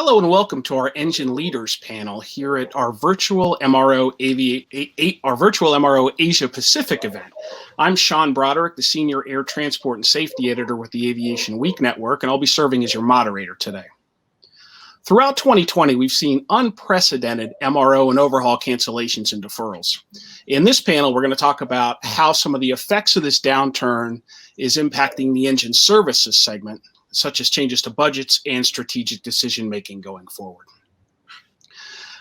Hello and welcome to our Engine Leaders panel here at our virtual MRO Asia Pacific event. I'm Sean Broderick, the Senior Air Transport and Safety Editor with the Aviation Week Network, and I'll be serving as your moderator today. Throughout 2020, we've seen unprecedented MRO and overhaul cancellations and deferrals. In this panel, we're going to talk about how some of the effects of this downturn is impacting the engine services segment, such as changes to budgets and strategic decision-making going forward.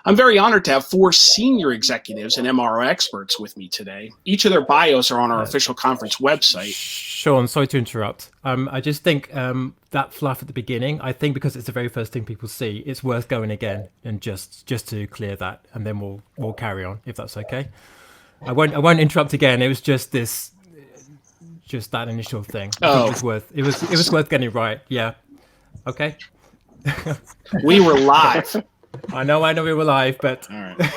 I'm very honored to have four senior executives and MRO experts with me today. Each of their bios are on our official conference website. Sean, sorry to interrupt. I just think that fluff at the beginning, I think because it's the very first thing people see, it's worth going again and just to clear that, and then we'll carry on, if that's okay. I won't interrupt again. It was just that initial thing. Oh, it was worth getting it right. Yeah. Okay. We were live. I know we were live, but all right.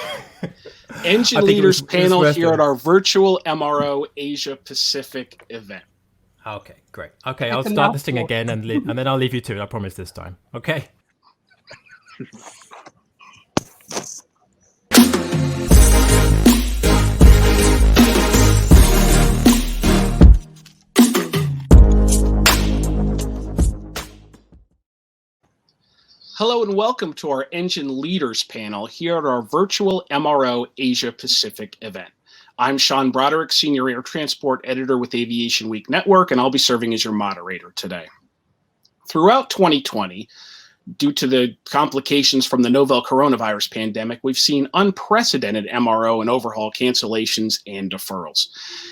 Engine Leaders panel here at our virtual MRO Asia Pacific event. Okay, great. Okay, I'll start this thing again and then I'll leave you to it. I promise this time. Okay. Hello and welcome to our Engine Leaders panel here at our virtual MRO Asia Pacific event. I'm Sean Broderick, Senior Air Transport Editor with Aviation Week Network, and I'll be serving as your moderator today. Throughout 2020, due to the complications from the novel coronavirus pandemic, we've seen unprecedented MRO and overhaul cancellations and deferrals.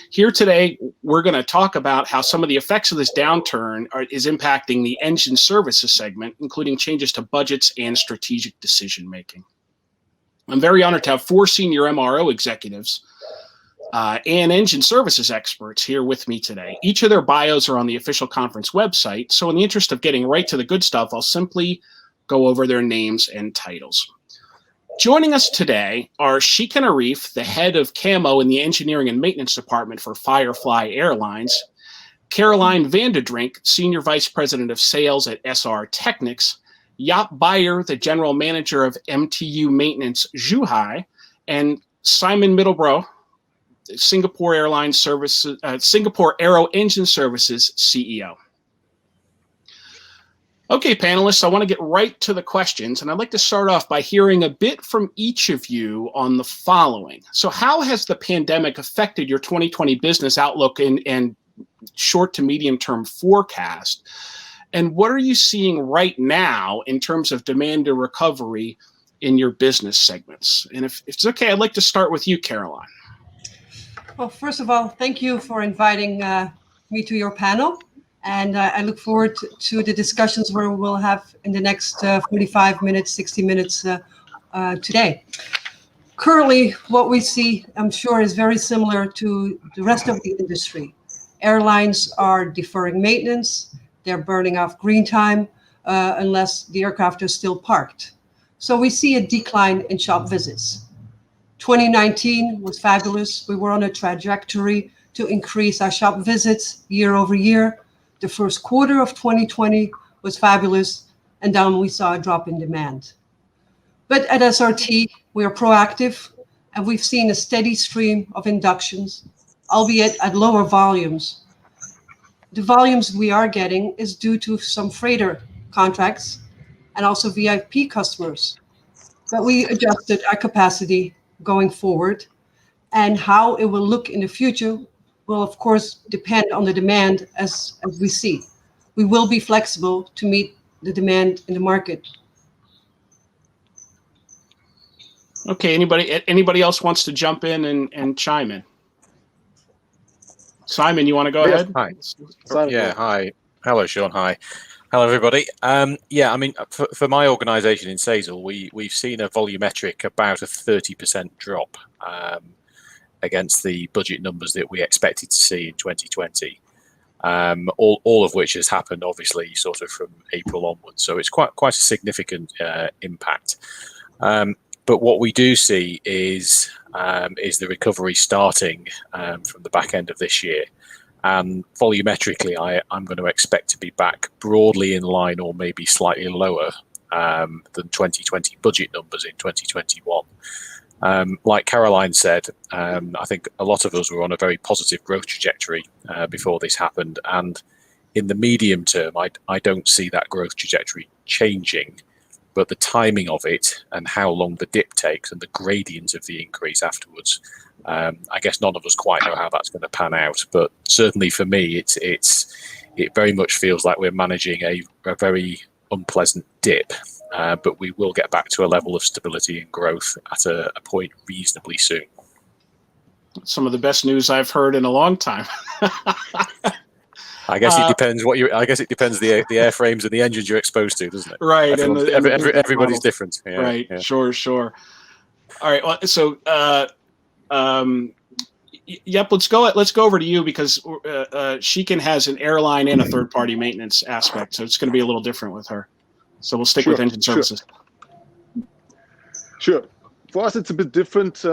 Here today, we're going to talk about how some of the effects of this downturn is impacting the engine services segment, including changes to budgets and strategic decision-making. I'm very honored to have four senior MRO executives and engine services experts here with me today. Each of their bios are on the official conference website, so in the interest of getting right to the good stuff, I'll simply go over their names and titles. Joining us today are Shikan Arif, the head of CAMO in the Engineering and Maintenance Department for Firefly Airlines, Caroline Vanderdrink, Senior Vice President of Sales at SR Technics, Jaap Beyer, the General Manager of MTU Maintenance Zhuhai, and Simon Middlebrough, Singapore Airlines Services, Singapore Aero-Engines Services CEO. Okay, panelists, I want to get right to the questions, and I'd like to start off by hearing a bit from each of you on the following. So how has the pandemic affected your 2020 business outlook and short to medium term forecast? And what are you seeing right now in terms of demand and recovery in your business segments? And if it's okay, I'd like to start with you, Caroline. Well, first of all, thank you for inviting me to your panel. And I look forward to the discussions where we'll have in the next 45 minutes, 60 minutes today. Currently, what we see, I'm sure, is very similar to the rest of the industry. Airlines are deferring maintenance. They're burning off green time unless the aircraft are still parked. So we see a decline in shop visits. 2019 was fabulous. We were on a trajectory to increase our shop visits year over year. The first quarter of 2020 was fabulous, and then we saw a drop in demand. But at SRT, we are proactive, and we've seen a steady stream of inductions, albeit at lower volumes. The volumes we are getting is due to some freighter contracts and also VIP customers. But we adjusted our capacity going forward, and how it will look in the future will of course depend on the demand as we see. We will be flexible to meet the demand in the market. Okay, anybody else wants to jump in and chime in? Simon, you want to go ahead? Hi. Yeah, hi. Hello, Sean. Hi. Hello, everybody. Yeah, I mean, for my organisation in Sazal, we've seen a volumetric about a 30% drop against the budget numbers that we expected to see in 2020. All of which has happened, obviously, sort of from April onwards. So it's quite a significant impact. But what we do see is the recovery starting from the back end of this year. And volumetrically, I'm going to expect to be back broadly in line or maybe slightly lower than 2020 budget numbers in 2021. Like Caroline said, I think a lot of us were on a very positive growth trajectory before this happened, and in the medium term, I don't see that growth trajectory changing, but the timing of it and how long the dip takes and the gradient of the increase afterwards, I guess none of us quite know how that's going to pan out. But certainly for me, it very much feels like we're managing a very unpleasant dip, but we will get back to a level of stability and growth at a point reasonably soon. Some of the best news I've heard in a long time. I guess it depends I guess it depends the airframes and the engines you're exposed to, doesn't it? Right, everybody's different. Yeah, right, yeah. Sure. All right, well, so yep, let's go over to you, because Shiken has an airline and a third-party maintenance aspect, so it's going to be a little different with her. So we'll stick with engine services. Sure. For us, it's a bit different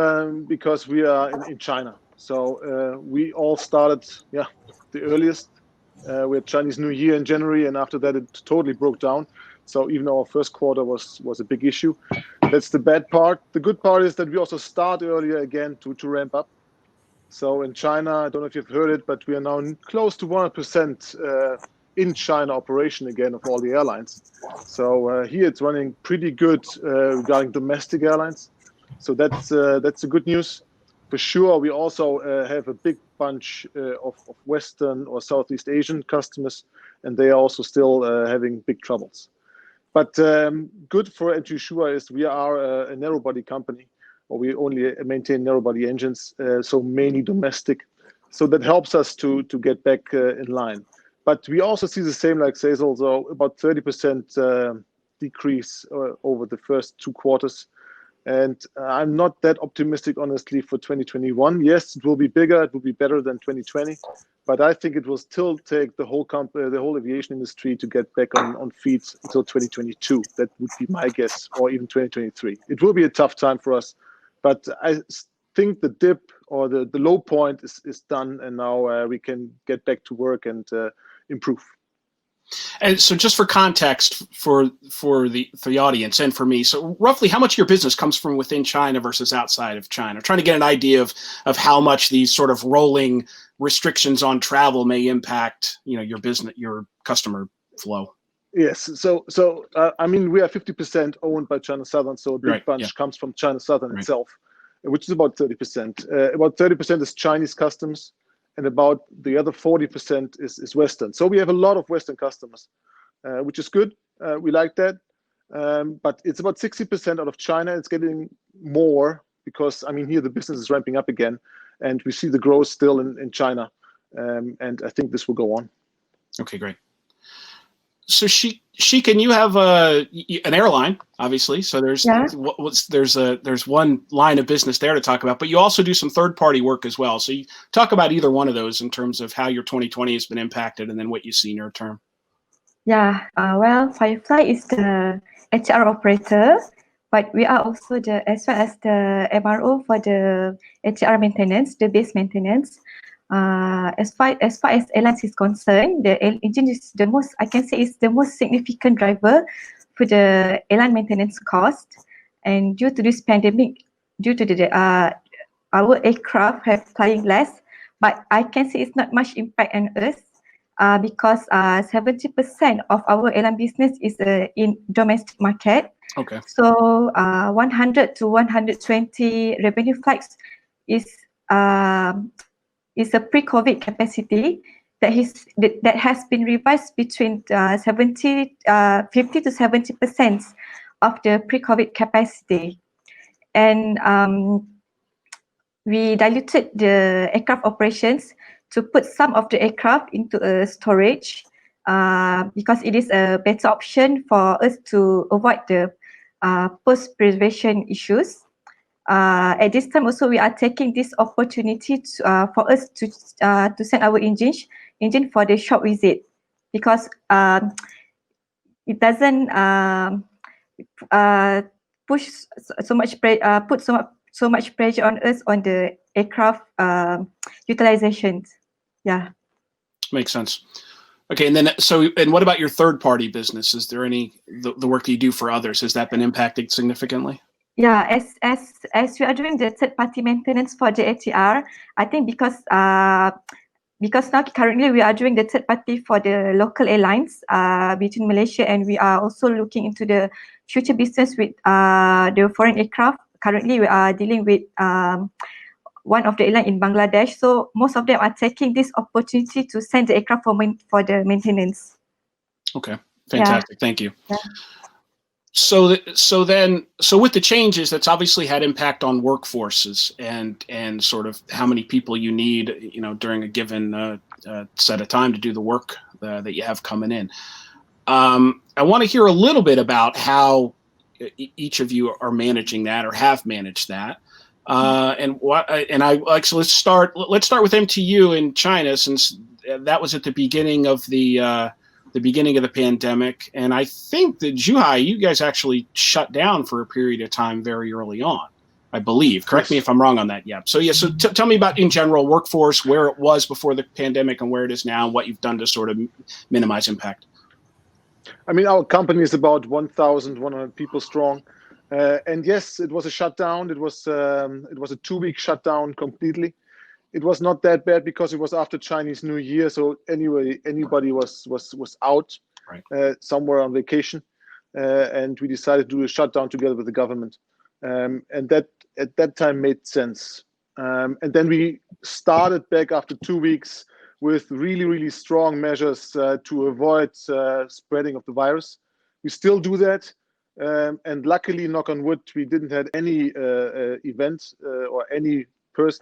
because we are in China. So we all started, the earliest. We had Chinese New Year in January, and after that, it totally broke down. So even our first quarter was a big issue. That's the bad part. The good part is that we also start earlier again to ramp up. So in China, I don't know if you've heard it, but we are now close to 100% in China operation again of all the airlines. So here it's running pretty good regarding domestic airlines. So that's the good news. For sure, we also have a big bunch of Western or Southeast Asian customers, and they are also still having big troubles. But good for Shua is we are a narrow-body company, or we only maintain narrow-body engines, so mainly domestic. So that helps us to get back in line. But we also see the same like Cecil, so about 30% decrease over the first 2 quarters. And I'm not that optimistic, honestly, for 2021. Yes, it will be bigger, it will be better than 2020, but I think it will still take the whole aviation industry to get back on feet until 2022. That would be my guess, or even 2023. It will be a tough time for us, but I think the dip or the low point is done, and now we can get back to work and improve. And so, just for context for the audience and for me, so roughly how much of your business comes from within China versus outside of China? I'm trying to get an idea of how much these sort of rolling restrictions on travel may impact, your business, your customer flow. Yes. So I mean, we are 50% owned by China Southern, so a big bunch comes from China Southern itself, which is about 30%. About 30% is Chinese customs, and about the other 40% is Western. So we have a lot of Western customers, which is good. We like that. But it's about 60% out of China. It's getting more because, I mean, here the business is ramping up again, and we see the growth still in China. And I think this will go on. Okay, great. So Shiken, you have an airline, obviously. So there's one line of business there to talk about, but you also do some third-party work as well. So you talk about either one of those in terms of how your 2020 has been impacted, and then what you see near term. Yeah. Well, Firefly is the HR operator, but we are also as well as the MRO for the HR maintenance, the base maintenance. As far as airlines is concerned, the engine is the most, I can say, is the most significant driver for the airline maintenance cost. And due to this pandemic, due to our aircraft have flying less, but I can say it's not much impact on us because 70% of our airline business is in domestic market. Okay. So 100 to 120 revenue flights is a pre-COVID capacity that has been revised between 50 to 70% of the pre-COVID capacity. And we diluted the aircraft operations to put some of the aircraft into a storage because it is a better option for us to avoid the post-preservation issues. At this time also, we are taking this opportunity for us to send our engine for the shop visit, because it doesn't push so much put so much pressure on us on the aircraft utilizations. Yeah, makes sense. Okay, and then and what about your third-party business? Is there any the work that you do for others, has that been impacted significantly? Yeah, as we are doing the third party maintenance for the ATR, I think because now currently we are doing the third party for the local airlines between Malaysia, and we are also looking into the future business with the foreign aircraft. Currently we are dealing with one of the airline in Bangladesh, so most of them are taking this opportunity to send the aircraft for the maintenance. Okay, fantastic. Thank you. Yeah. So with the changes, that's obviously had impact on workforces and sort of how many people you need, during a given set of time to do the work that you have coming in. I want to hear a little bit about how each of you are managing that or have managed that. So let's start with MTU in China, since that was at the beginning of the pandemic, and I think that Zhuhai, you guys actually shut down for a period of time very early on, I believe. Correct me if I'm wrong on that. Yeah. So tell me about, in general, workforce, where it was before the pandemic and where it is now, and what you've done to sort of minimize impact. I mean, our company is about 1,100 people strong. And yes, it was a shutdown. It was a 2-week shutdown completely. It was not that bad because it was after Chinese New Year. So anyway, anybody was out, right, somewhere on vacation. And we decided to do a shutdown together with the government. And that at that time made sense. And then we started back after 2 weeks with really, really strong measures to avoid spreading of the virus. We still do that. And luckily, knock on wood, we didn't have any events or any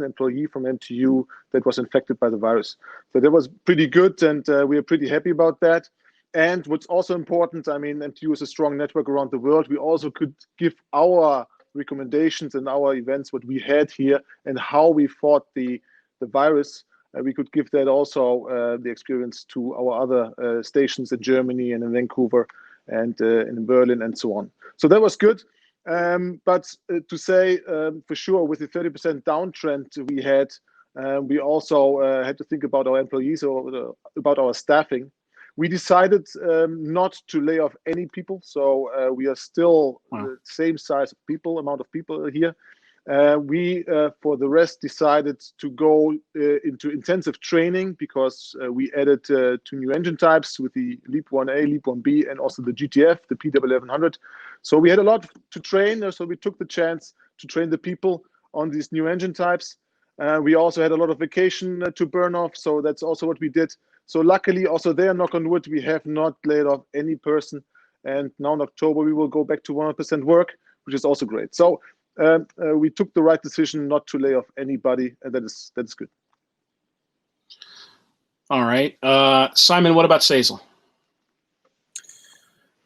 employee from MTU that was infected by the virus. So that was pretty good, and we are pretty happy about that. And what's also important, I mean, MTU is a strong network around the world. We also could give our recommendations and our events, what we had here, and how we fought the virus. We could give that also the experience to our other stations in Germany and in Vancouver and in Berlin and so on. So that was good. But to say for sure, with the 30% downtrend we had, we also had to think about our employees or about our staffing. We decided not to lay off any people, so we are still the same size of amount of people here. We, for the rest, decided to go into intensive training because we added 2 new engine types with the LEAP 1A, LEAP 1B, and also the GTF, the PW1100. So we had a lot to train, so we took the chance to train the people on these new engine types. We also had a lot of vacation to burn off, so that's also what we did. So luckily, also there, knock on wood, we have not laid off any person. And now in October, we will go back to 100% work, which is also great. So we took the right decision not to lay off anybody, and that is good. All right. Simon, what about Sazel?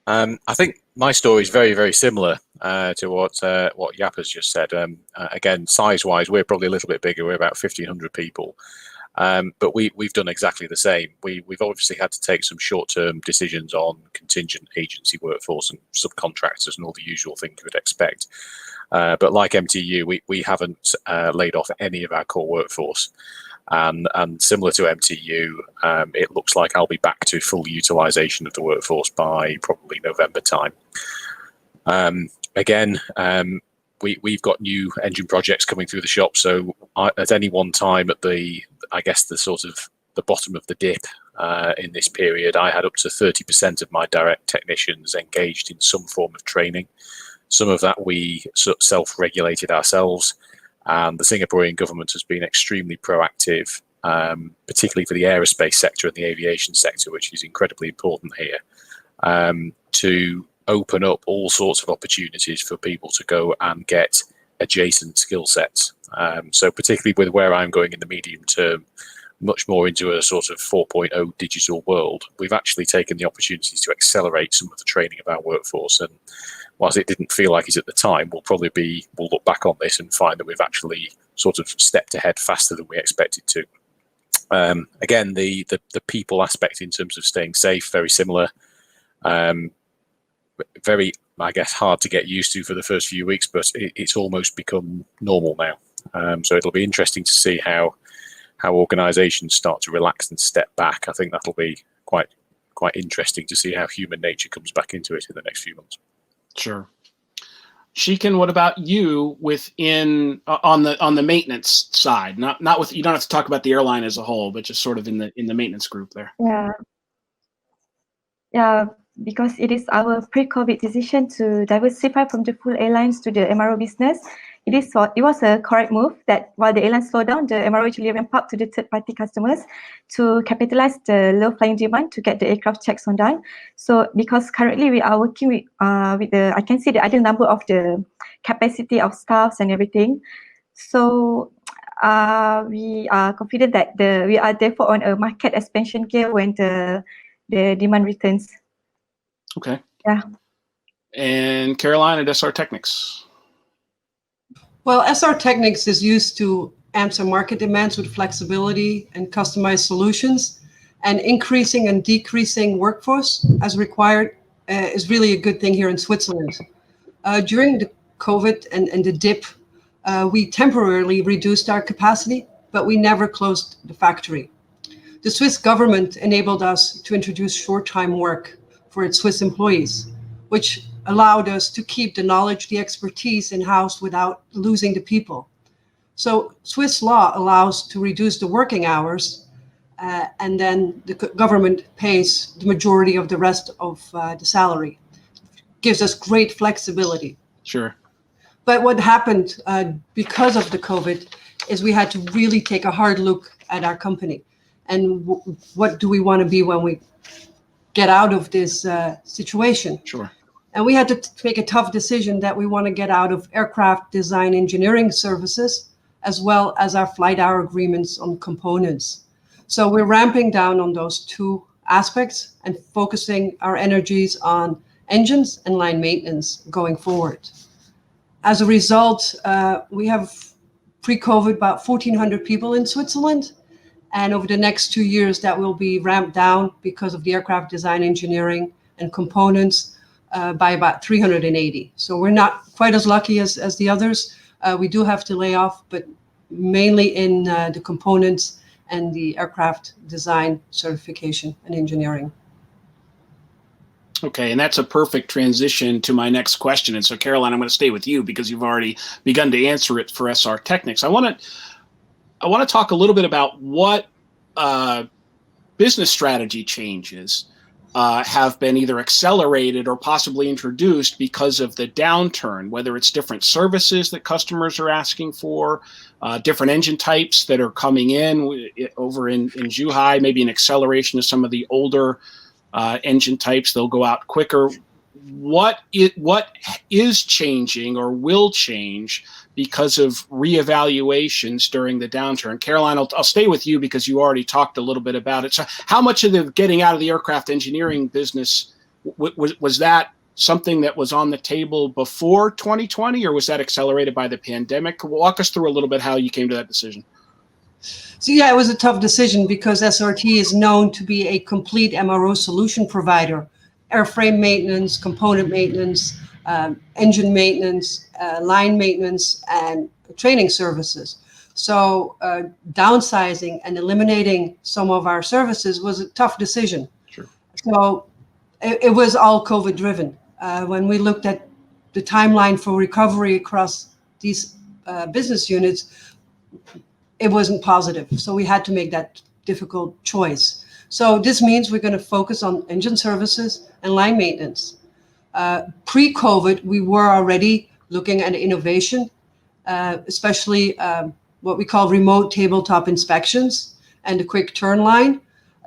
I think my story is very, very similar to what Jaap has just said. Again, size-wise, we're probably a little bit bigger. We're about 1,500 people. But we've done exactly the same. We've obviously had to take some short-term decisions on contingent agency workforce and subcontractors and all the usual things you would expect. But like MTU, we haven't laid off any of our core workforce. And similar to MTU, it looks like I'll be back to full utilization of the workforce by probably November time. Again, we've got new engine projects coming through the shop. So at any one time at the sort of the bottom of the dip in this period, I had up to 30% of my direct technicians engaged in some form of training. Some of that we self-regulated ourselves. And the Singaporean government has been extremely proactive, particularly for the aerospace sector and the aviation sector, which is incredibly important here, to open up all sorts of opportunities for people to go and get adjacent skill sets. So particularly with where I'm going in the medium term, much more into a sort of 4.0 digital world, we've actually taken the opportunities to accelerate some of the training of our workforce. And whilst it didn't feel like it at the time, we'll look back on this and find that we've actually sort of stepped ahead faster than we expected to. Again, the people aspect in terms of staying safe, very similar. Very, I guess, hard to get used to for the first few weeks, but it's almost become normal now. So it'll be interesting to see how organizations start to relax and step back. I think that'll be quite interesting to see how human nature comes back into it in the next few months. Sure. Shiken, what about you within on the maintenance side? Not with, you don't have to talk about the airline as a whole, but just sort of in the maintenance group there. Yeah, because it is our pre-COVID decision to diversify from the full airlines to the MRO business. It was a correct move that while the airlines slowed down, the MRO actually ramped up to the third-party customers to capitalize the low flying demand to get the aircraft checks on done. So because currently we are working with I can see the ideal number of the capacity of staffs and everything. So we are confident that we are therefore on a market expansion gear when the demand returns. Okay. Yeah. And Caroline at SR Technics. Well, SR Technics is used to answer market demands with flexibility and customized solutions, and increasing and decreasing workforce as required is really a good thing here in Switzerland. During the COVID and the dip, we temporarily reduced our capacity, but we never closed the factory. The Swiss government enabled us to introduce short-time work for its Swiss employees, which allowed us to keep the knowledge, the expertise in-house without losing the people. So Swiss law allows to reduce the working hours, and then the government pays the majority of the rest of the salary. Gives us great flexibility. Sure. But what happened because of the COVID is we had to really take a hard look at our company and what do we want to be when we get out of this situation. Sure. And we had to make a tough decision that we want to get out of aircraft design engineering services, as well as our flight hour agreements on components. So we're ramping down on those two aspects and focusing our energies on engines and line maintenance going forward. As a result, we have pre-COVID about 1,400 people in Switzerland. And over the next 2 years, that will be ramped down because of the aircraft design engineering and components by about 380. So we're not quite as lucky as the others. We do have to lay off, but mainly in the components and the aircraft design certification and engineering. Okay, and that's a perfect transition to my next question. And so, Caroline, I'm going to stay with you because you've already begun to answer it for SR Technics. I want to talk a little bit about what business strategy changes have been either accelerated or possibly introduced because of the downturn, whether it's different services that customers are asking for, different engine types that are coming in over in Zhuhai, maybe an acceleration of some of the older engine types. They'll go out quicker. What is changing or will change because of reevaluations during the downturn? Caroline, I'll stay with you because you already talked a little bit about it. So how much of the getting out of the aircraft engineering business, was that something that was on the table before 2020, or was that accelerated by the pandemic? Walk us through a little bit how you came to that decision. So yeah, it was a tough decision because SRT is known to be a complete MRO solution provider. Airframe maintenance, component maintenance, engine maintenance, line maintenance, and training services. So downsizing and eliminating some of our services was a tough decision. Sure. So it was all COVID driven. When we looked at the timeline for recovery across these business units, it wasn't positive. So we had to make that difficult choice. So this means we're going to focus on engine services and line maintenance. Pre-COVID, we were already looking at innovation, especially what we call remote tabletop inspections and the quick turn line.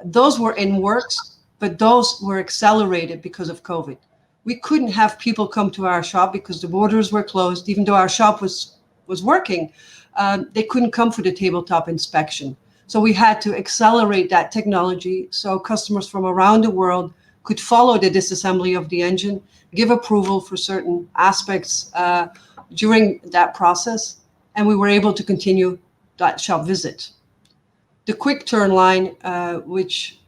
Those were in works, but those were accelerated because of COVID. We couldn't have people come to our shop because the borders were closed. Even though our shop was working, they couldn't come for the tabletop inspection. So we had to accelerate that technology so customers from around the world could follow the disassembly of the engine, give approval for certain aspects during that process, and we were able to continue that shop visit. The quick turn line, which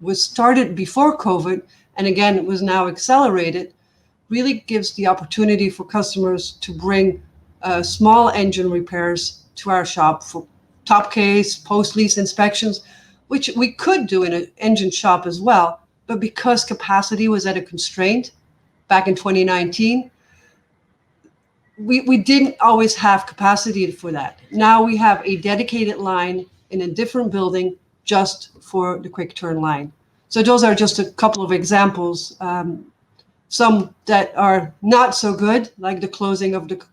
was started before COVID, and again, it was now accelerated, really gives the opportunity for customers to bring small engine repairs to our shop for top case, post-lease inspections, which we could do in an engine shop as well. But because capacity was at a constraint back in 2019, we didn't always have capacity for that. Now we have a dedicated line in a different building just for the quick turn line. So those are just a couple of examples. Some that are not so good, like the closing of the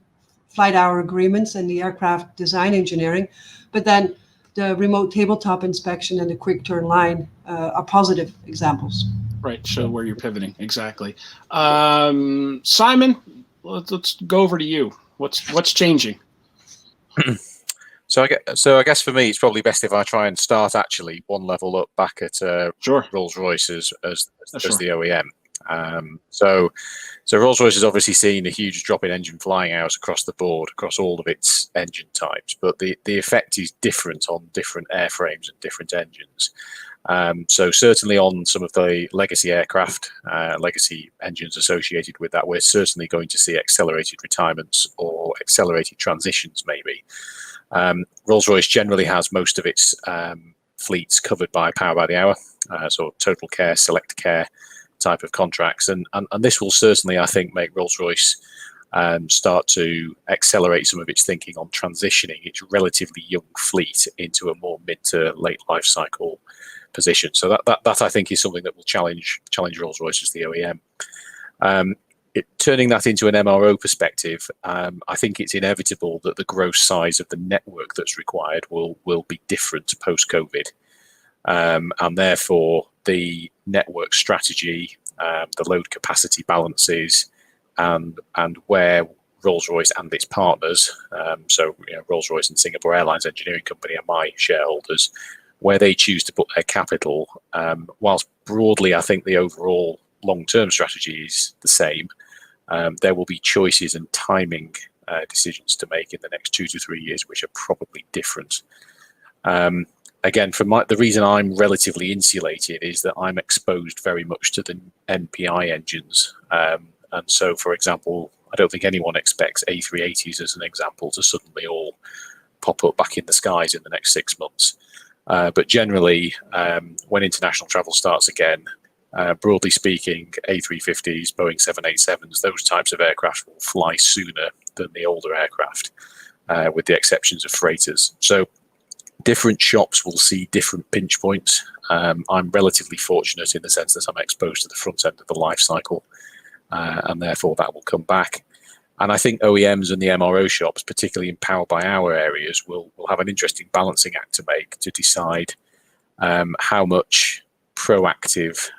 flight hour agreements and the aircraft design engineering, but then the remote tabletop inspection and the quick turn line are positive examples. Right, show where you're pivoting, exactly. Simon, let's go over to you. What's changing? So I guess for me, it's probably best if I try and start actually one level up back at Sure. Rolls-Royce as Sure. the OEM. So Rolls-Royce has obviously seen a huge drop in engine flying hours across the board, across all of its engine types, but the effect is different on different airframes and different engines. So certainly on some of the legacy aircraft, legacy engines associated with that, we're certainly going to see accelerated retirements or accelerated transitions maybe. Rolls-Royce generally has most of its fleets covered by power by the hour, so total care, select care type of contracts, and this will certainly, I think, make Rolls-Royce start to accelerate some of its thinking on transitioning its relatively young fleet into a more mid to late life cycle position. So that I think is something that will challenge Rolls-Royce as the OEM. Turning that into an MRO perspective, I think it's inevitable that the gross size of the network that's required will be different post-COVID, and therefore the network strategy, the load capacity balances, and where Rolls-Royce and its partners, so Rolls-Royce and Singapore Airlines Engineering Company are my shareholders, where they choose to put their capital, whilst broadly I think the overall long-term strategy is the same, there will be choices and timing decisions to make in the next 2 to 3 years which are probably different. Again, the reason I'm relatively insulated is that I'm exposed very much to the NPI engines. And so, for example, I don't think anyone expects A380s, as an example, to suddenly all pop up back in the skies in the next 6 months. But generally, when international travel starts again, broadly speaking, A350s, Boeing 787s, those types of aircraft will fly sooner than the older aircraft, with the exceptions of freighters. So different shops will see different pinch points. I'm relatively fortunate in the sense that I'm exposed to the front end of the life cycle, and therefore that will come back. And I think OEMs and the MRO shops, particularly in power by hour areas, will have an interesting balancing act to make to decide how much proactive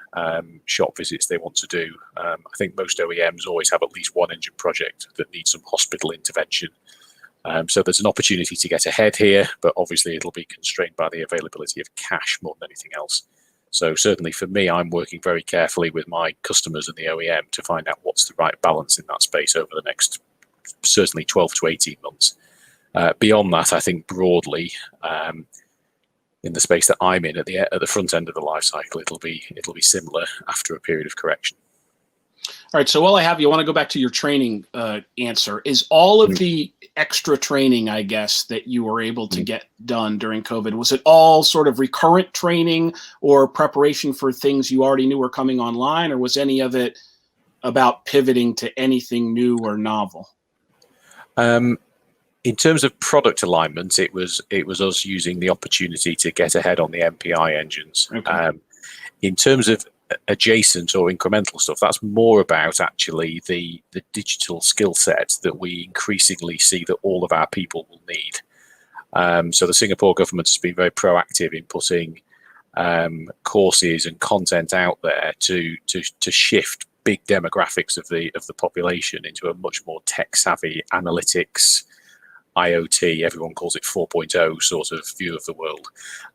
shop visits they want to do. I think most OEMs always have at least one engine project that needs some hospital intervention. So there's an opportunity to get ahead here, but obviously it'll be constrained by the availability of cash more than anything else. So certainly for me, I'm working very carefully with my customers and the OEM to find out what's the right balance in that space over the next certainly 12 to 18 months. Beyond that, I think broadly, in the space that I'm in at the front end of the life cycle, it'll be similar after a period of correction. All right. So while I have you, I want to go back to your training answer. Is all of the extra training, I guess, that you were able to get done during COVID, was it all sort of recurrent training or preparation for things you already knew were coming online, or was any of it about pivoting to anything new or novel? In terms of product alignment, it was us using the opportunity to get ahead on the MPI engines. Okay. In terms of adjacent or incremental stuff, that's more about actually the digital skill set that we increasingly see that all of our people will need. So the Singapore government has been very proactive in putting courses and content out there to shift big demographics of the population into a much more tech savvy analytics, IoT, everyone calls it 4.0 sort of view of the world.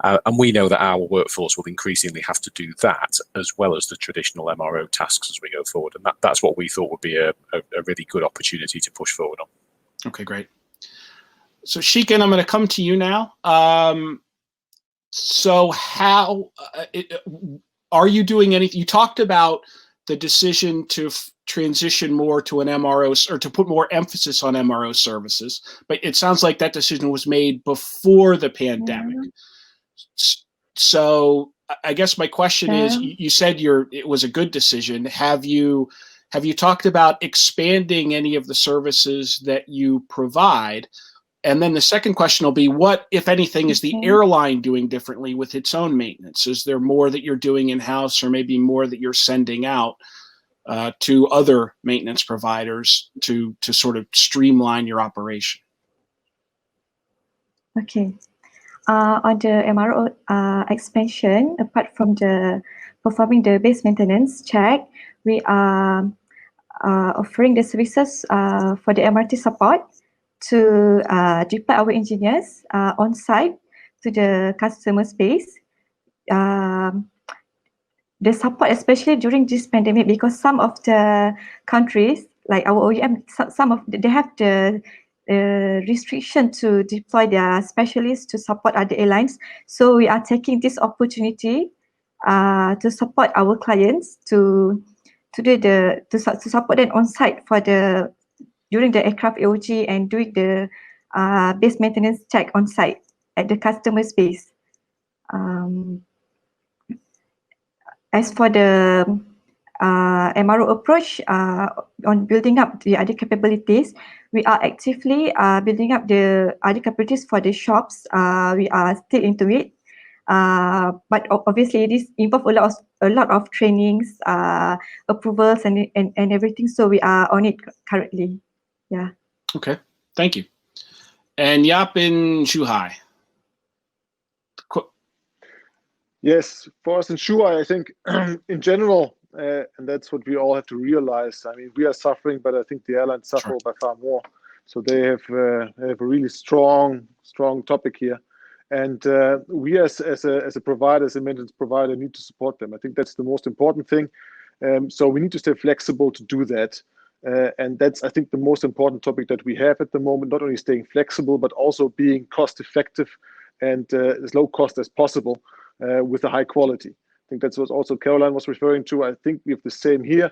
And we know that our workforce will increasingly have to do that as well as the traditional MRO tasks as we go forward. And that's what we thought would be a really good opportunity to push forward on. Okay, great. So Shiken, I'm going to come to you now. So how are you doing anything? You talked about the decision to transition more to an MRO, or to put more emphasis on MRO services, but it sounds like that decision was made before the pandemic. So I guess my question is, Um, you said it was a good decision. Have you talked about expanding any of the services that you provide? And then the second question will be, what, if anything, is the Okay. airline doing differently with its own maintenance? Is there more that you're doing in-house, or maybe more that you're sending out to other maintenance providers to sort of streamline your operation? Okay. On the MRO expansion, apart from the performing the base maintenance check, we are offering the services for the MRT support to deploy our engineers on site to the customer space. The support, especially during this pandemic, because some of the countries, like our OEM, some of they have the restriction to deploy their specialists to support other airlines. So we are taking this opportunity to support our clients to support them on site for the during the aircraft AOG and doing the base maintenance check on site at the customer space. As for the MRO approach on building up the other capabilities, we are actively building up the other capabilities for the shops. We are still into it, but obviously this involves a lot of trainings, approvals, and everything. So we are on it currently. Yeah. Okay, thank you. And Yap in Zhuhai. Yes, for us in Shuai, I think in general, and that's what we all have to realize. I mean, we are suffering, but I think the airlines suffer by far more. So they have a really strong topic here, and we as a provider, as a maintenance provider, need to support them. I think that's the most important thing. So we need to stay flexible to do that, and that's, I think, the most important topic that we have at the moment. Not only staying flexible, but also being cost effective and as low cost as possible. With a high quality. I think that's what also Caroline was referring to. I think we have the same here.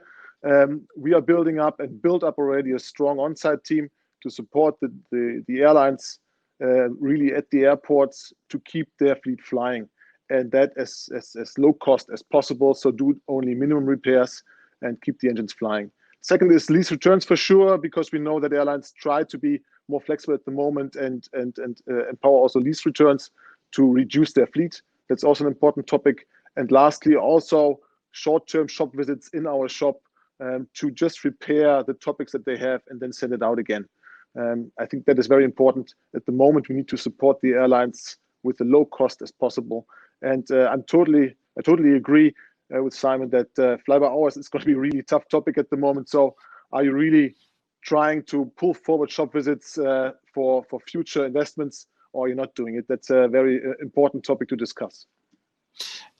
We are building up and built up already a strong on-site team to support the airlines really at the airports to keep their fleet flying, and that as low cost as possible. So do only minimum repairs and keep the engines flying. Second is lease returns for sure, because we know that airlines try to be more flexible at the moment and empower also lease returns to reduce their fleet. That's also an important topic. And lastly, also short-term shop visits in our shop to just repair the topics that they have and then send it out again. I think that is very important. At the moment, we need to support the airlines with the low cost as possible. And I totally agree with Simon that fly-by hours is going to be a really tough topic at the moment. So are you really trying to pull forward shop visits for future investments, or you're not doing it? That's a very important topic to discuss.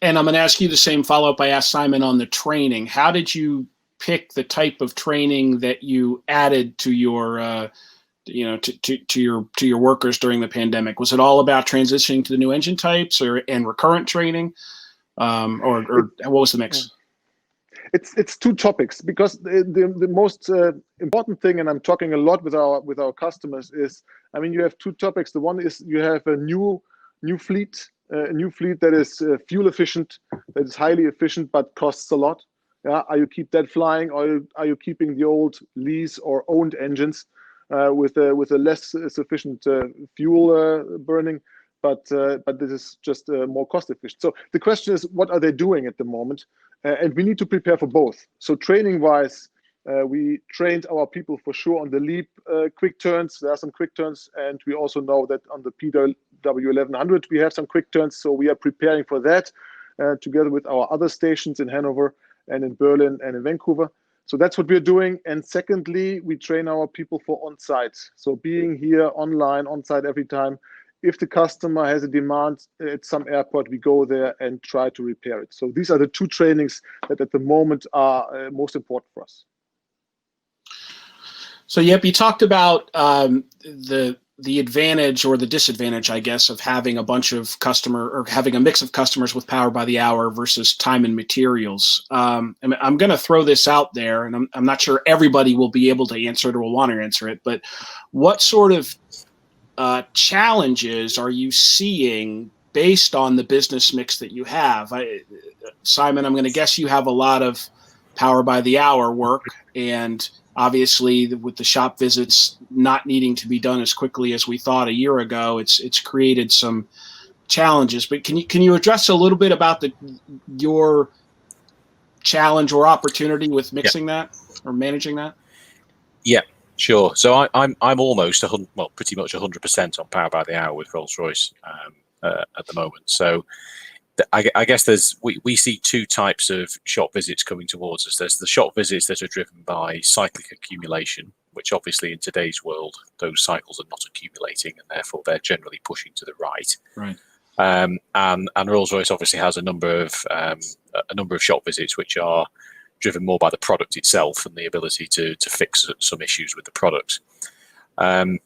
And I'm going to ask you the same follow-up I asked Simon on the training. How did you pick the type of training that you added to your to your workers during the pandemic? Was it all about transitioning to the new engine types and recurrent training, or what was the mix? It's two topics, because the most important thing, and I'm talking a lot with our customers, is, I mean, you have two topics. The one is you have a new fleet, that is fuel efficient, that is highly efficient, but costs a lot. Yeah, are you keep that flying, or are you keeping the old lease or owned engines with a less sufficient fuel burning? But this is just more cost efficient. So the question is, what are they doing at the moment? And we need to prepare for both. So training wise, we trained our people for sure on the LEAP quick turns. There are some quick turns, and we also know that on the PW1100 we have some quick turns. So we are preparing for that together with our other stations in Hanover and in Berlin and in Vancouver. So that's what we're doing. And secondly, we train our people for on-site. So being here online, on-site every time. If the customer has a demand at some airport, we go there and try to repair it. So these are the two trainings that at the moment are most important for us. So, yep, you talked about the advantage or the disadvantage, I guess, of having a bunch of having a mix of customers with power by the hour versus time and materials. I'm going to throw this out there, and I'm not sure everybody will be able to answer it or will want to answer it, but what sort of challenges are you seeing based on the business mix that you have. Simon, I'm going to guess you have a lot of power by the hour work, and obviously with the shop visits not needing to be done as quickly as we thought a year ago, it's created some challenges. But can you address a little bit about your challenge or opportunity with mixing that or managing that? Yeah, sure. So I'm almost pretty much 100% on power by the hour with Rolls-Royce at the moment. So I guess we see two types of shop visits coming towards us. There's the shop visits that are driven by cyclic accumulation, which obviously in today's world those cycles are not accumulating, and therefore they're generally pushing to the right. Right. And Rolls-Royce obviously has a number of shop visits which are driven more by the product itself and the ability to fix some issues with the product. And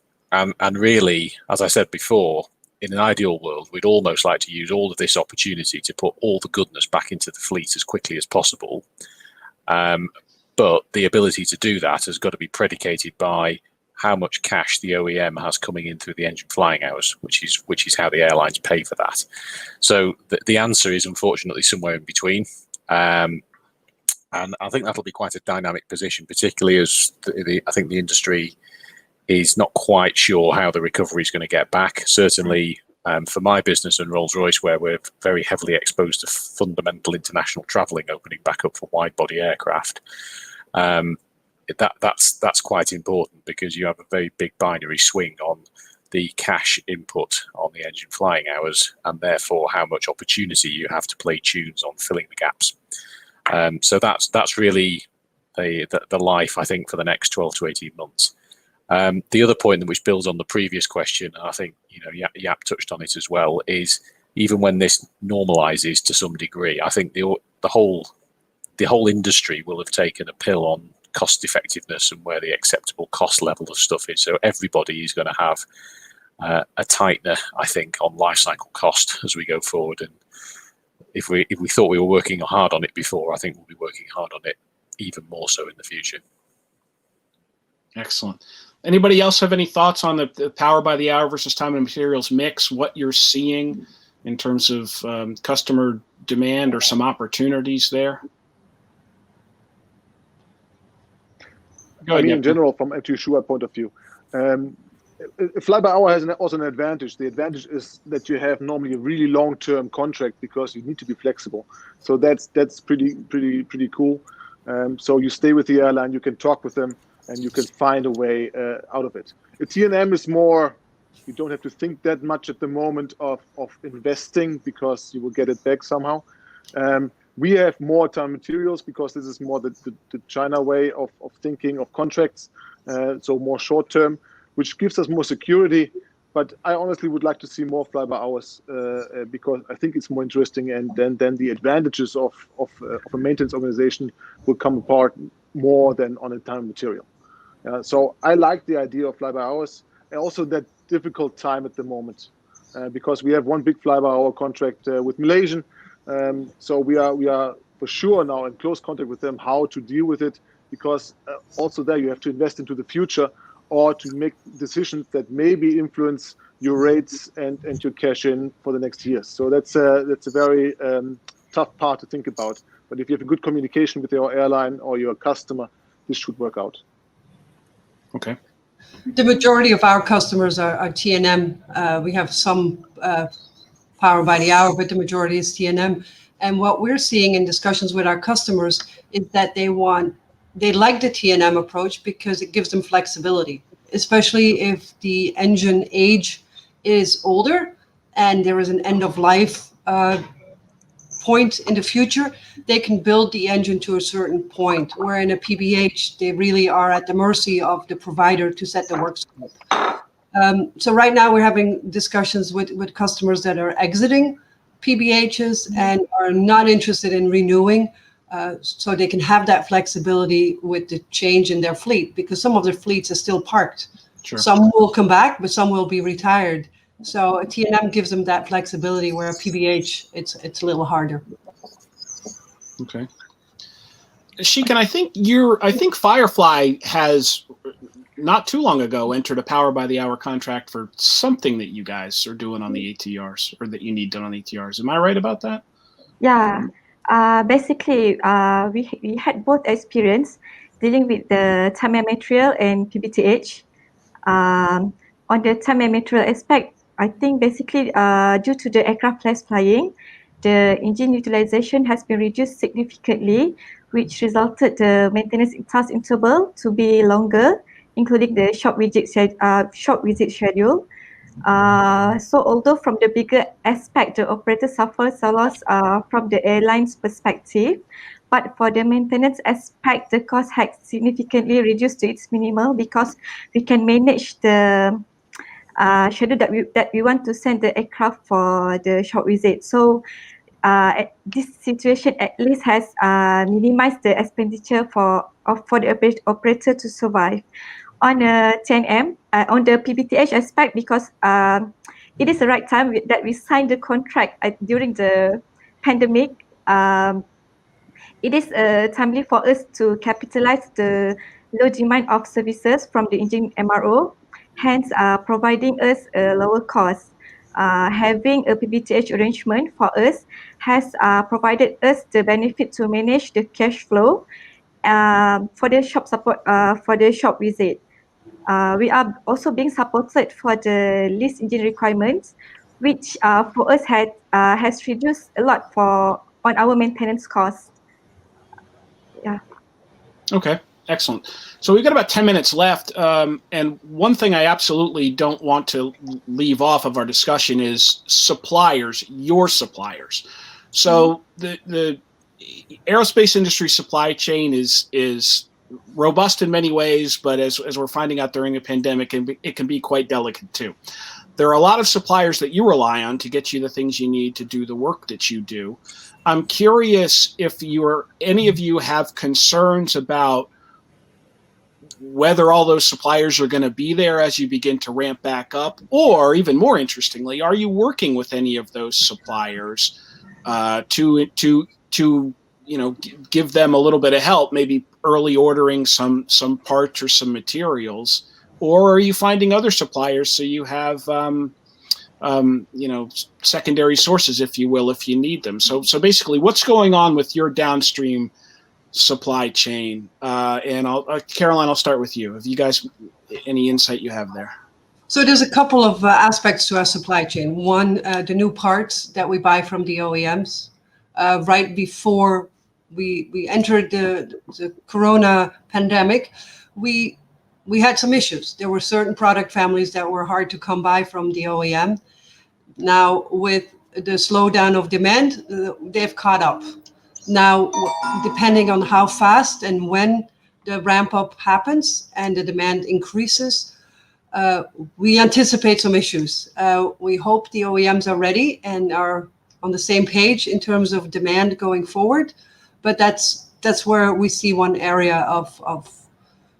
really, as I said before, in an ideal world, we'd almost like to use all of this opportunity to put all the goodness back into the fleet as quickly as possible. But the ability to do that has got to be predicated by how much cash the OEM has coming in through the engine flying hours, which is how the airlines pay for that. So the answer is unfortunately somewhere in between. And I think that'll be quite a dynamic position, particularly as I think the industry is not quite sure how the recovery is going to get back. Certainly for my business and Rolls-Royce, where we're very heavily exposed to fundamental international travelling opening back up for wide-body aircraft, that's quite important, because you have a very big binary swing on the cash input on the engine flying hours, and therefore how much opportunity you have to play tunes on filling the gaps. So that's really the life, I think, for the next 12 to 18 months. The other point, which builds on the previous question, and I think Jaap touched on it as well, is even when this normalizes to some degree, I think the whole industry will have taken a pill on cost effectiveness and where the acceptable cost level of stuff is. So everybody is going to have a tightener, I think, on life cycle cost as we go forward. And if we thought we were working hard on it before, I think we'll be working hard on it even more so in the future. Excellent. Anybody else have any thoughts on the power by the hour versus time and materials mix, what you're seeing in terms of customer demand or some opportunities there? Go ahead, in general, from actually Schuer point of view, fly by hour has also an advantage. The advantage is that you have normally a really long-term contract, because you need to be flexible. So that's pretty cool. So you stay with the airline, you can talk with them, and you can find a way out of it. A T&M is more, you don't have to think that much at the moment of investing, because you will get it back somehow. We have more time materials, because this is more the China way of thinking of contracts, so more short term, which gives us more security. But I honestly would like to see more fly by hours, because I think it's more interesting, and then the advantages of a maintenance organization will come apart more than on a time material. So I like the idea of fly by hours, and also that difficult time at the moment, because we have one big fly by hour contract with Malaysian. So we are for sure now in close contact with them how to deal with it, because also there you have to invest into the future, or to make decisions that maybe influence your rates and your cash in for the next years. So that's a very tough part to think about. But if you have a good communication with your airline or your customer, this should work out. Okay. The majority of our customers are T&M. We have some power by the hour, but the majority is T&M. And what we're seeing in discussions with our customers is that they like the T&M approach, because it gives them flexibility, especially if the engine age is older and there is an end of life point in the future. They can build the engine to a certain point, where in a PBH, they really are at the mercy of the provider to set the work scope. So right now we're having discussions with customers that are exiting PBHs and are not interested in renewing, so they can have that flexibility with the change in their fleet, because some of their fleets are still parked. Sure. Some will come back, but some will be retired. So a T&M gives them that flexibility, where a PBH, it's a little harder. Okay. Shikan, I think Firefly has not too long ago, entered a power by the hour contract for something that you guys are doing on the ATRs, or that you need done on ATRs. Am I right about that? Yeah. Basically, we had both experience dealing with the time and material and PBTH. On the time and material aspect, I think basically due to the aircraft less flying, the engine utilization has been reduced significantly, which resulted the maintenance task interval to be longer, including the shop visit schedule. So although from the bigger aspect, the operator suffers a loss from the airline's perspective, but for the maintenance aspect, the cost has significantly reduced to its minimal because we can manage the schedule that we want to send the aircraft for the shop visit. So this situation at least has minimized the expenditure for the operator to survive. On the 10M, on the PBTH aspect, because it is the right time that we signed the contract during the pandemic. It is timely for us to capitalize the low demand of services from the engine MRO, hence providing us a lower cost. Having a PBTH arrangement for us has provided us the benefit to manage the cash flow for the shop support for the shop visit. We are also being supported for the lease engine requirements, which for us has reduced a lot on our maintenance costs. Yeah. Okay, excellent. So we've got about 10 minutes left. And one thing I absolutely don't want to leave off of our discussion is suppliers, your suppliers. So the aerospace industry supply chain is robust in many ways, but as we're finding out during a pandemic, it can be quite delicate too. There are a lot of suppliers that you rely on to get you the things you need to do the work that you do. I'm curious if any of you have concerns about whether all those suppliers are going to be there as you begin to ramp back up, or even more interestingly, are you working with any of those suppliers to give them a little bit of help, maybe early ordering some parts or some materials, or are you finding other suppliers so you have secondary sources, if you will, if you need them? So basically, what's going on with your downstream supply chain? And Caroline, I'll start with you. Have you guys any insight you have there? So there's a couple of aspects to our supply chain. One, the new parts that we buy from the OEMs. Right before we entered the Corona pandemic, we had some issues. There were certain product families that were hard to come by from the OEM. Now, with the slowdown of demand, they've caught up. Now, depending on how fast and when the ramp up happens and the demand increases, we anticipate some issues. We hope the OEMs are ready and are on the same page in terms of demand going forward, but that's where we see one area of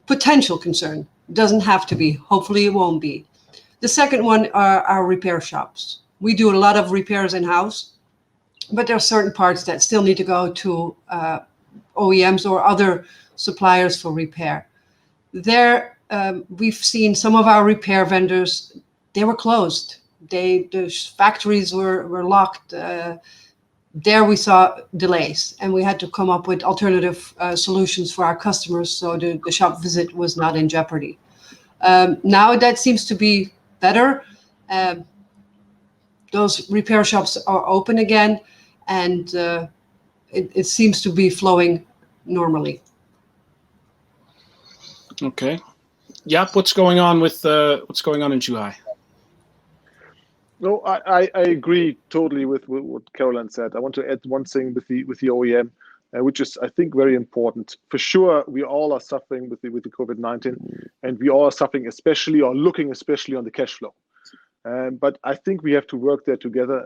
potential concern. Doesn't have to be. Hopefully, it won't be. The second one are our repair shops. We do a lot of repairs in-house, but there are certain parts that still need to go to OEMs or other suppliers for repair. There, we've seen some of our repair vendors, they were closed. The factories were locked. There we saw delays, and we had to come up with alternative solutions for our customers so the shop visit was not in jeopardy. Now that seems to be better. Those repair shops are open again, and it seems to be flowing normally. Okay. Yep. What's going on in Zhuhai? No, I agree totally with what Caroline said. I want to add one thing with the OEM, which is, I think, very important. For sure, we all are suffering with the COVID-19, and we all are suffering especially or looking especially on the cash flow. But I think we have to work there together,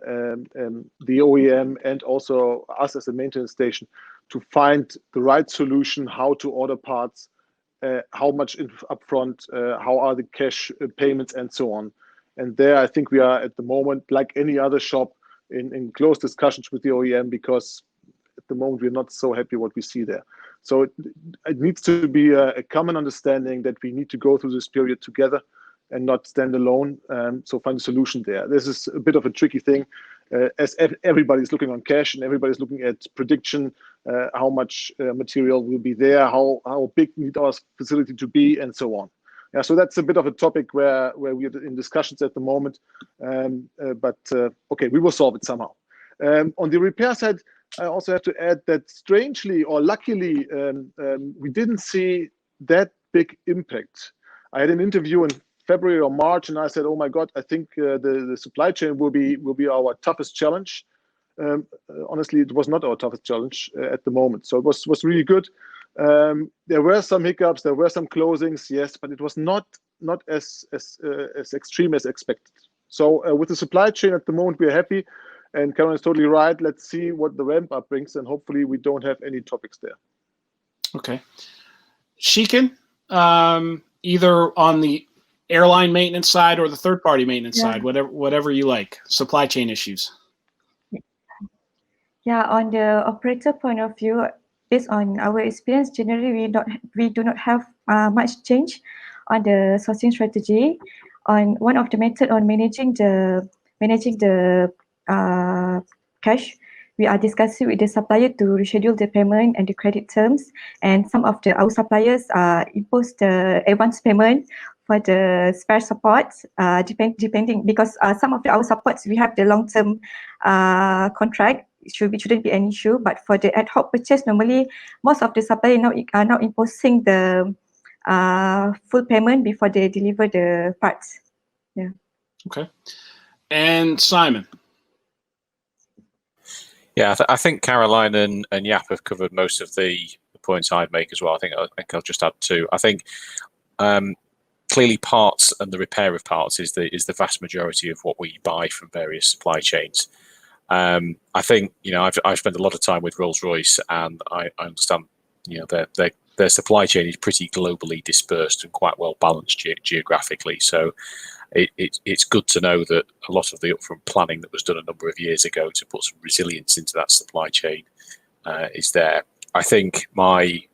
the OEM and also us as a maintenance station, to find the right solution, how to order parts, how much upfront, how are the cash payments, and so on. And there, I think we are at the moment, like any other shop, in close discussions with the OEM, because at the moment we're not so happy what we see there. So it needs to be a common understanding that we need to go through this period together and not stand alone. So find a solution there. This is a bit of a tricky thing, as everybody's looking on cash and everybody's looking at prediction, how much material will be there, how big need our facility to be, and so on. Yeah, so that's a bit of a topic where we're in discussions at the moment. But okay, we will solve it somehow. On the repair side, I also have to add that strangely or luckily, we didn't see that big impact. I had an interview in February or March, and I said, "Oh my God, I think the supply chain will be our toughest challenge." Honestly, it was not our toughest challenge at the moment. So it was really good. There were some hiccups, there were some closings, yes, but it was not as extreme as expected. So with the supply chain at the moment, we're happy. And Karen is totally right. Let's see what the ramp up brings, and hopefully we don't have any topics there. Okay. Shiken, either on the airline maintenance side or the third-party maintenance side, whatever you like. Supply chain issues. Yeah, on the operator point of view, based on our experience, generally we do not have much change on the sourcing strategy. On one of the method on managing the cash, we are discussing with the supplier to reschedule the payment and the credit terms. And some of our suppliers impose the advance payment for the spare supports, depending because some of our supports we have the long-term contract. It shouldn't be an issue. But for the ad hoc purchase, normally most of the suppliers are now imposing the full payment before they deliver the parts. Yeah. Okay. And Simon. Yeah, I think Caroline and Jaap have covered most of the points I'd make as well. I think I'll just add two. I think clearly parts and the repair of parts is the vast majority of what we buy from various supply chains. I think I've spent a lot of time with Rolls-Royce, and I understand their supply chain is pretty globally dispersed and quite well balanced geographically. So it's good to know that a lot of the upfront planning that was done a number of years ago to put some resilience into that supply chain is there. I think my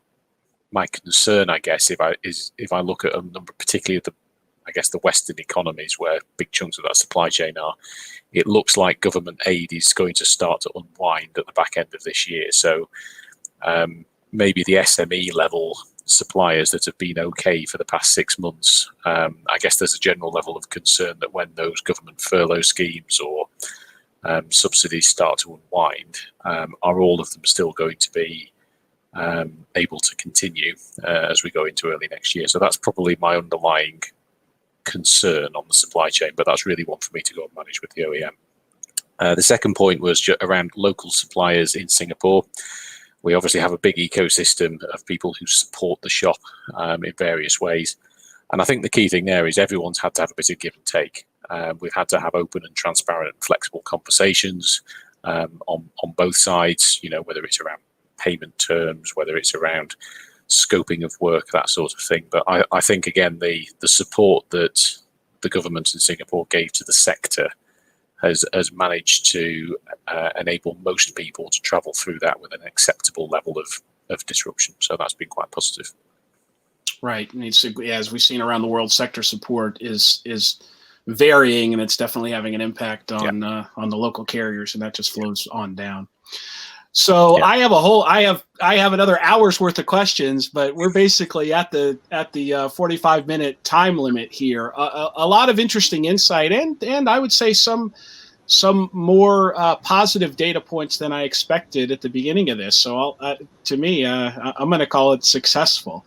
concern, I guess, if I look at a number, particularly of the Western economies where big chunks of that supply chain are, it looks like government aid is going to start to unwind at the back end of this year. So maybe the SME level suppliers that have been okay for the past 6 months, I guess there's a general level of concern that when those government furlough schemes or subsidies start to unwind, are all of them still going to be able to continue as we go into early next year? So that's probably my underlying concern on the supply chain, but that's really one for me to go and manage with the OEM. The second point was around local suppliers in Singapore. We obviously have a big ecosystem of people who support the shop in various ways. And I think the key thing there is everyone's had to have a bit of give and take. We've had to have open and transparent and flexible conversations on both sides, whether it's around payment terms, whether it's around scoping of work, that sort of thing. But I think, again, the support that the government in Singapore gave to the sector has managed to enable most people to travel through that with an acceptable level of disruption. So that's been quite positive. Right. And as we've seen around the world, sector support is varying, and it's definitely having an impact on the local carriers, and that just flows on down. So I have another hour's worth of questions, but we're basically at the 45-minute time limit here. A lot of interesting insight and I would say some more positive data points than I expected at the beginning of this. So to me, I'm going to call it successful.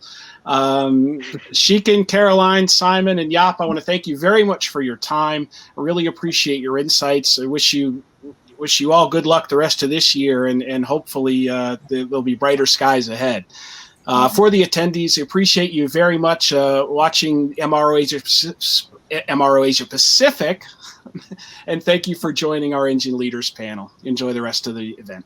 Shiken, Caroline, Simon, and Jaap, I want to thank you very much for your time. I really appreciate your insights. I wish you all good luck the rest of this year, and hopefully there'll be brighter skies ahead. For the attendees, I appreciate you very much watching MRO Asia Pacific, and thank you for joining our Engine Leaders panel. Enjoy the rest of the event.